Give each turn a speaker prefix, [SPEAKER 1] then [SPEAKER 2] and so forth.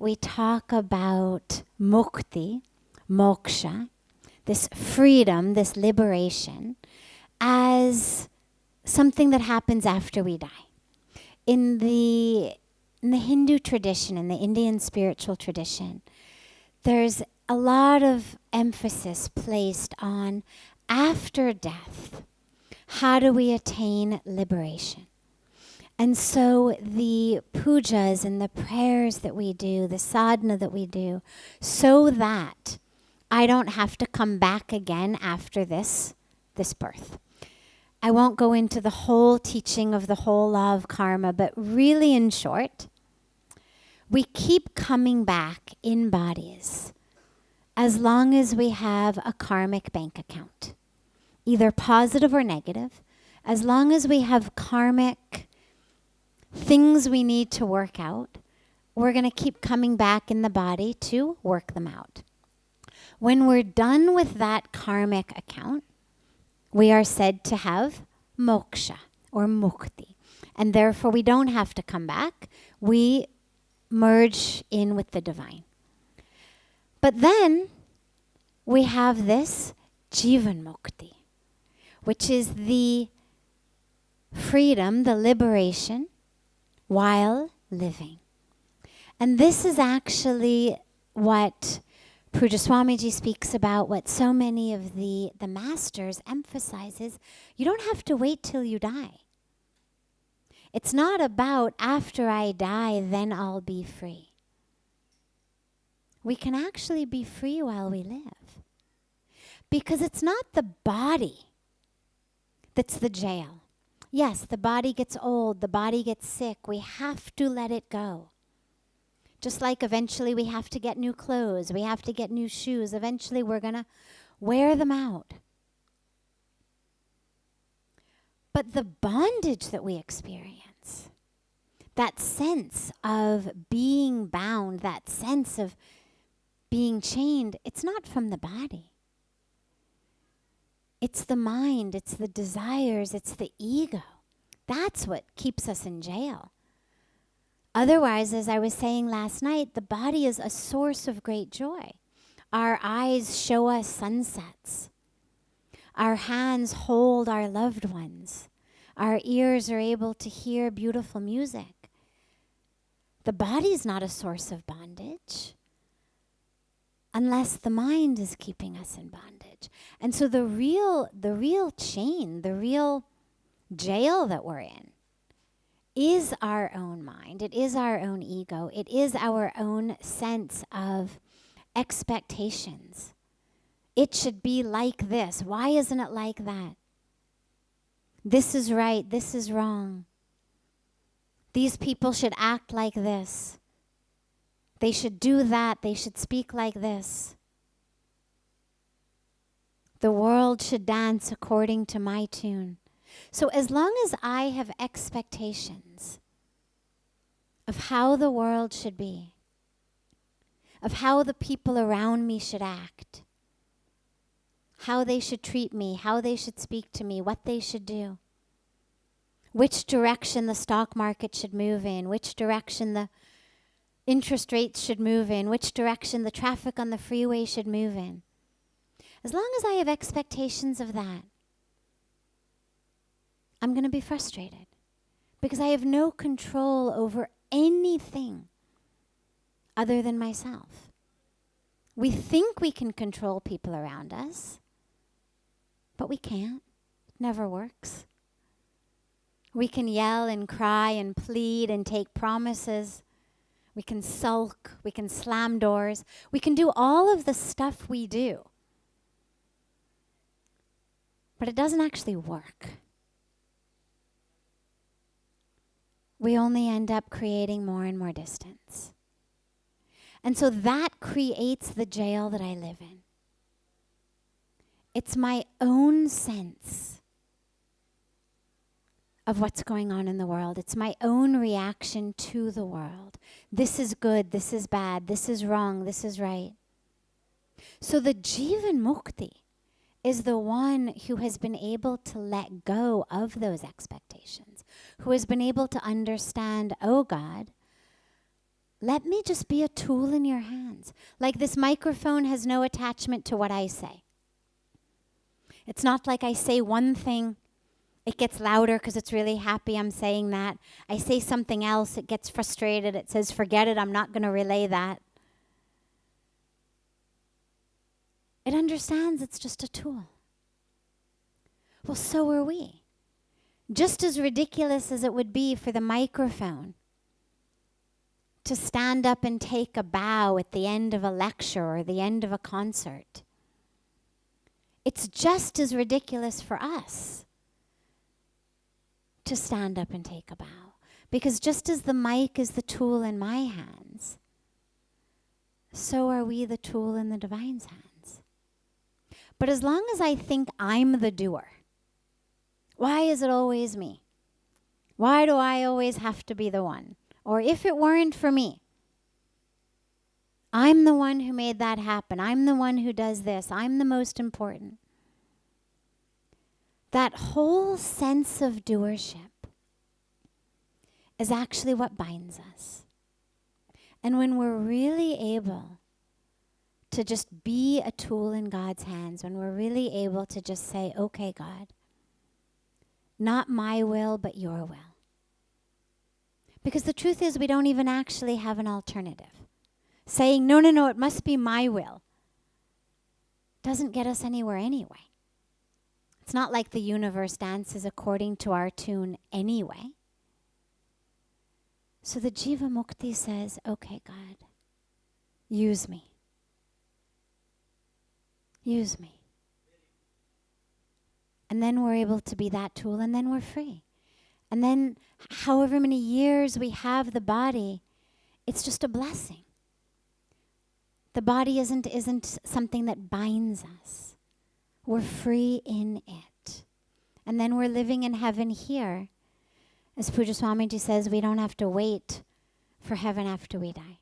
[SPEAKER 1] we talk about mukti, moksha, this freedom, this liberation, as something that happens after we die. In the Hindu tradition, in the Indian spiritual tradition, there's a lot of emphasis placed on after death, how do we attain liberation? And so the pujas and the prayers that we do, the sadhana that we do, so that I don't have to come back again after this birth. I won't go into the whole teaching of the whole law of karma, but really in short, we keep coming back in bodies as long as we have a karmic bank account, either positive or negative, as long as we have karmic things we need to work out, we're going to keep coming back in the body to work them out. When we're done with that karmic account, we are said to have moksha or mukti. And therefore we don't have to come back. We merge in with the divine. But then we have this Jeevan mukti, which is the freedom, the liberation while living. And this is actually what Pujya Swamiji speaks about, what so many of the masters emphasizes. You don't have to wait till you die. It's not about after I die, then I'll be free. We can actually be free while we live. Because it's not the body that's the jail. Yes, the body gets old, the body gets sick. We have to let it go. Just like eventually we have to get new clothes, we have to get new shoes. Eventually we're going to wear them out. But the bondage that we experience, that sense of being bound, that sense of being chained, it's not from the body. It's the mind, it's the desires, it's the ego. That's what keeps us in jail. Otherwise, as I was saying last night, the body is a source of great joy. Our eyes show us sunsets. Our hands hold our loved ones. Our ears are able to hear beautiful music. The body is not a source of bondage unless the mind is keeping us in bondage. And so the real chain, the real jail that we're in is our own mind. It is our own ego. It is our own sense of expectations. It should be like this. Why isn't it like that? This is right. This is wrong. These people should act like this. They should do that. They should speak like this. The world should dance according to my tune. So as long as I have expectations of how the world should be, of how the people around me should act, how they should treat me, how they should speak to me, what they should do, which direction the stock market should move in, which direction the interest rates should move in, which direction the traffic on the freeway should move in. As long as I have expectations of that, I'm going to be frustrated because I have no control over anything other than myself. We think we can control people around us, but we can't. It never works. We can yell and cry and plead and take promises. We can sulk. We can slam doors. We can do all of the stuff we do. But it doesn't actually work. We only end up creating more and more distance. And so that creates the jail that I live in. It's my own sense of what's going on in the world. It's my own reaction to the world. This is good, this is bad, this is wrong, this is right. So the Jeevan Mukti is the one who has been able to let go of those expectations, who has been able to understand, oh God, Let me just be a tool in your hands. Like this microphone has no attachment to what I say. It's not like I say one thing, it gets louder because it's really happy I'm saying that. I say something else, it gets frustrated. It says, forget it, I'm not going to relay that. It understands it's just a tool. Well, so are we. Just as ridiculous as it would be for the microphone to stand up and take a bow at the end of a lecture or the end of a concert, it's just as ridiculous for us to stand up and take a bow. Because just as the mic is the tool in my hands, so are we the tool in the divine's hands. But as long as I think I'm the doer, why is it always me? Why do I always have to be the one? Or if it weren't for me, I'm the one who made that happen. I'm the one who does this. I'm the most important. That whole sense of doership is actually what binds us. And when we're really able to just be a tool in God's hands, when we're really able to just say, okay, God, not my will, but your will. Because the truth is we don't even actually have an alternative. Saying, no, it must be my will, doesn't get us anywhere anyway. It's not like the universe dances according to our tune anyway. So the Jiva Mukti says, okay, God, use me. Use me. And then we're able to be that tool, and then we're free. And then however many years we have the body, it's just a blessing. The body isn't something that binds us. We're free in it. And then we're living in heaven here. As Pujya Swamiji says, we don't have to wait for heaven after we die.